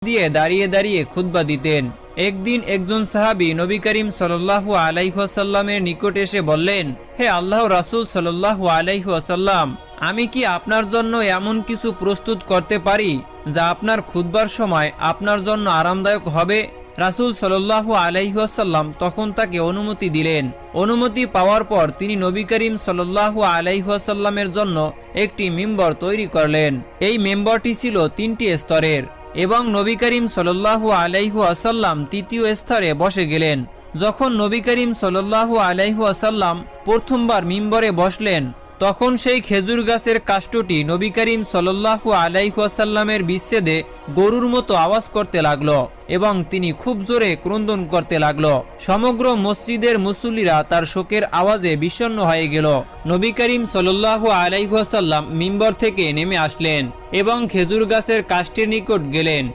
দিয়ে দাঁড়িয়ে দাঁড়িয়ে খুতবা দিতেন। একদিন একজন সাহাবী নবী করিম সাল্লাল্লাহু আলাইহি ওয়াসাল্লামের নিকট এসে বললেন, হে আল্লাহর রাসূল সাল্লাল্লাহু আলাইহি ওয়াসাল্লাম, আমি কি আপনার জন্য এমন কিছু প্রস্তুত করতে পারি যা আপনার খুতবার সময় আপনার জন্য আরামদায়ক হবে? রাসূল সাল্লাল্লাহু আলাইহি ওয়াসাল্লাম তখন তাকে অনুমতি দিলেন। অনুমতি পাওয়ার পর তিনি নবী করিম সাল্লাল্লাহু আলাইহি ওয়াসাল্লামের জন্য একটি মিম্বর তৈরি করলেন। এই মিম্বরটি ছিল 3টি স্তরের এবং নবী করিম সাল্লাল্লাহু আলাইহি ওয়াসাল্লাম তৃতীয় স্তরে বসে গেলেন। যখন নবী করিম সাল্লাল্লাহু আলাইহি ওয়াসাল্লাম প্রথমবার মিম্বরে বসলেন, তখন সেই খেজুর গাছের কাষ্ঠটি নবী করিম সাল্লাল্লাহু আলাইহি ওয়াসাল্লামের বিচ্ছেদে গরুর মতো আওয়াজ করতে লাগলো এবং তিনি খুব জোরে ক্রন্দন করতে লাগলো। সমগ্র মসজিদের মুসল্লিরা তার শোকের আওয়াজে বিষণ্ণ হয়ে গেল। নবী করিম সাল্লাল্লাহু আলাইহি ওয়াসাল্লাম মিম্বর থেকে নেমে আসলেন এবং খেজুর গাছের কাষ্ঠের নিকট গেলেন